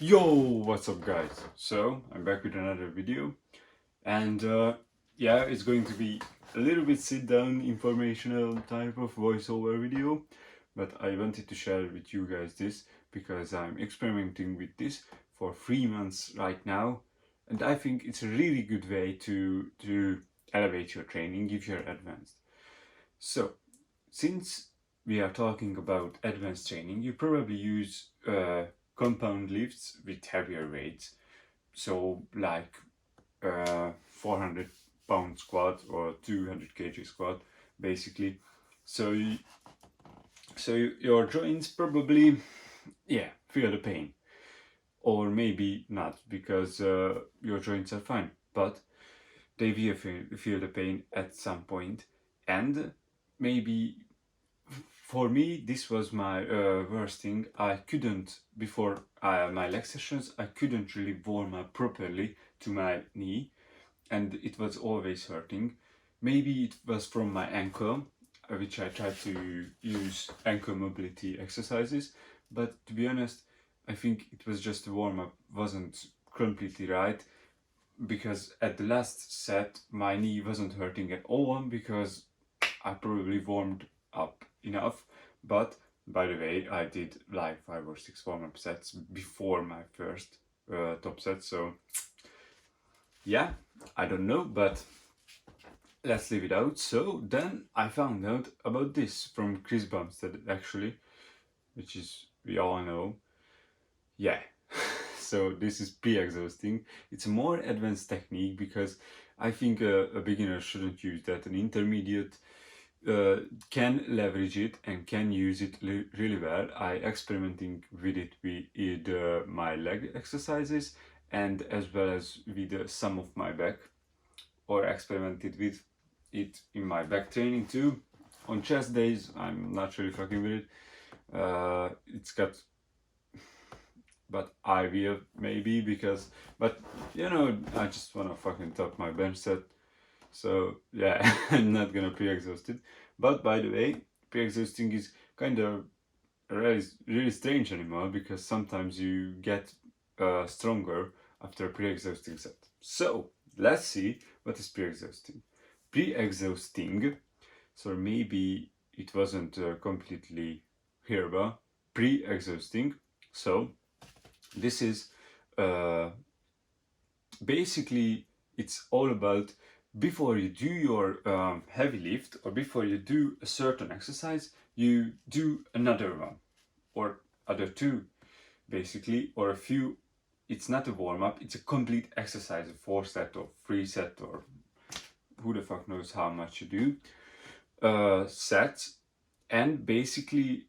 Yo, what's up guys? So, I'm back with another video and yeah, it's going to be a little bit sit down informational type of voiceover video, but I wanted to share with you guys this because I'm experimenting with this for 3 months right now, and I think it's a really good way to elevate your training if you're advanced. So, since we are talking about advanced training, you probably use compound lifts with heavier weights. So, like 400 pound squat or 200 kg squat, basically. So, your joints probably, yeah, feel the pain, or maybe not because your joints are fine, but they will feel the pain at some point, and maybe for me, this was my worst thing. I couldn't, before my leg sessions, I couldn't really warm up properly to my knee, and it was always hurting. Maybe it was from my ankle, which I tried to use ankle mobility exercises, but to be honest, I think it was just the warm up wasn't completely right, because at the last set my knee wasn't hurting at all because I probably warmed up enough. But by the way, I did like 5 or 6 warm-up sets before my first top set, so yeah, I don't know, but let's leave it out. So then I found out about this from Chris Bumstead actually, which is, we all know, yeah. So this is pre-exhausting. It's a more advanced technique because I think a beginner shouldn't use that. An intermediate uh, can leverage it and can use it really well. I experimenting with it with my leg exercises and as well as with some of my back, or experimented with it in my back training too. On chest days, I'm not really fucking with it. It's got, but I will maybe because, but you know, I just wanna fucking top my bench set. So yeah, I'm not gonna pre-exhaust it. But by the way, pre-exhausting is kind of a really strange animal because sometimes you get stronger after a pre-exhausting set. So let's see what is pre-exhausting. Pre-exhausting, so maybe it wasn't completely hearable. Pre-exhausting. So this is uh, basically, it's all about before you do your heavy lift or before you do a certain exercise, you do another one or other two, basically, or a few. It's not a warm up, it's a complete exercise, a 4 set or 3 set, or who the fuck knows how much you do sets. And basically,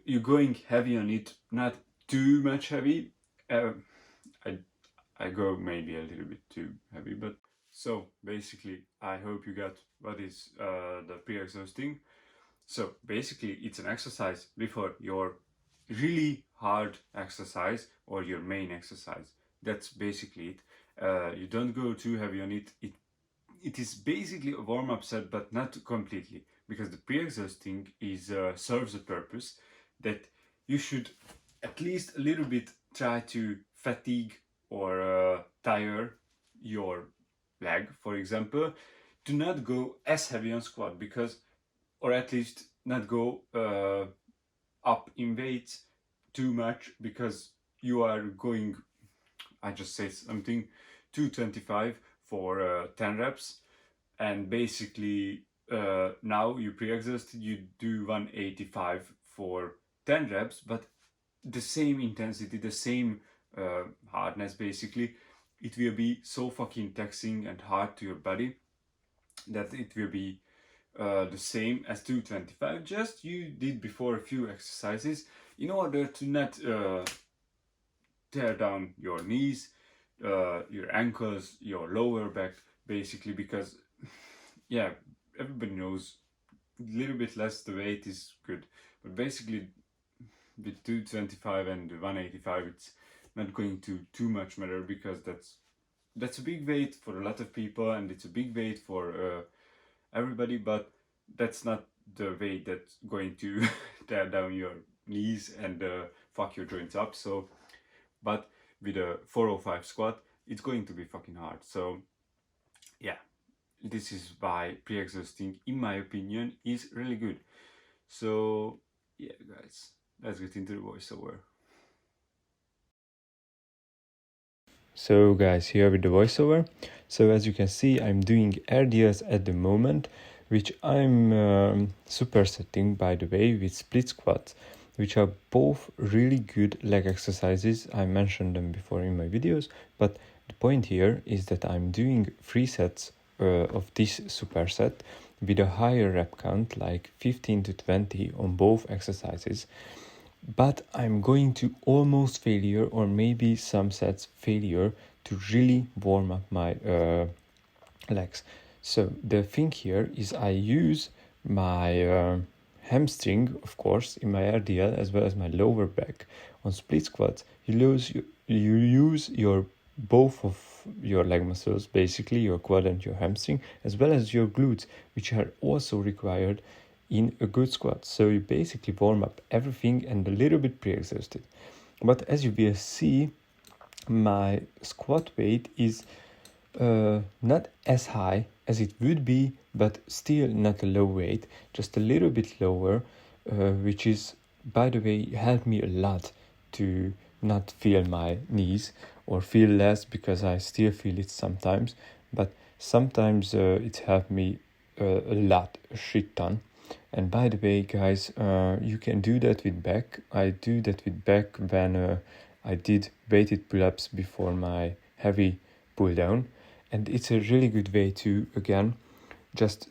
you're going heavy on it, not too much heavy. uh, I I go maybe a little bit too heavy, but so basically, I hope you got what is the pre-exhausting. So basically, it's an exercise before your really hard exercise or your main exercise. That's basically it. You don't go too heavy on it. It is basically a warm-up set, but not completely, because the pre-exhausting is serves a purpose that you should at least a little bit try to fatigue or tire your leg. For example, do not go as heavy on squat, because, or at least not go up in weights too much, because you are going, I just say something, 225 for 10 reps, and basically now you pre-exhausted, you do 185 for 10 reps, but the same intensity, the same hardness. Basically, it will be so fucking taxing and hard to your body that it will be the same as 225, just you did before a few exercises, in order to not tear down your knees, your ankles, your lower back, basically, because yeah, everybody knows a little bit less the weight is good, but basically with 225 and 185, it's not going to too much matter, because that's a big weight for a lot of people and it's a big weight for everybody, but that's not the weight that's going to tear down your knees and fuck your joints up. So, but with a 405 squat, it's going to be fucking hard. So yeah, this is why pre-exhausting, in my opinion, is really good. So yeah, guys, let's get into the voiceover. So guys, here with the voiceover. So as you can see, I'm doing RDLs at the moment, which I'm supersetting, by the way, with split squats, which are both really good leg exercises. I mentioned them before in my videos, but the point here is that I'm doing 3 sets of this superset with a higher rep count, like 15 to 20 on both exercises, but I'm going to almost failure, or maybe some sets failure, to really warm up my legs. So the thing here is I use my hamstring, of course, in my RDL, as well as my lower back. On split squats, you use your both of your leg muscles, basically your quad and your hamstring, as well as your glutes, which are also required in a good squat. So you basically warm up everything and a little bit pre-exhausted. But as you will see, my squat weight is not as high as it would be, but still not a low weight, just a little bit lower, which is, by the way, helped me a lot to not feel my knees, or feel less, because I still feel it sometimes, but sometimes it helped me a lot, a shit ton. And by the way, guys, you can do that with back. I do that with back when I did weighted pull-ups before my heavy pull down, and it's a really good way to, again, just,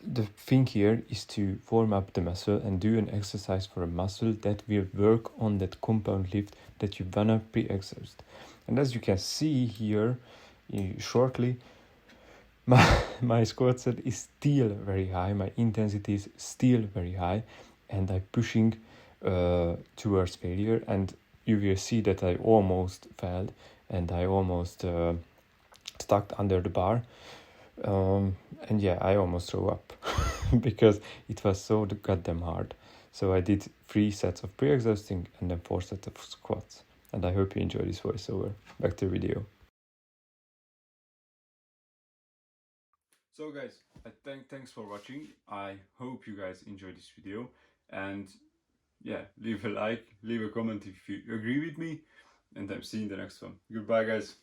the thing here is to warm up the muscle and do an exercise for a muscle that will work on that compound lift that you wanna pre-exhaust. And as you can see here, shortly, my squat set is still very high, my intensity is still very high, and I'm pushing towards failure, and you will see that I almost failed, and I almost stuck under the bar, and yeah, I almost threw up because it was so goddamn hard. So I did 3 sets of pre-exhausting and then 4 sets of squats, and I hope you enjoy this voiceover. Back to the video. So guys, thanks for watching. I hope you guys enjoyed this video, and yeah, leave a like, leave a comment if you agree with me, and I'm seeing the next one. Goodbye guys.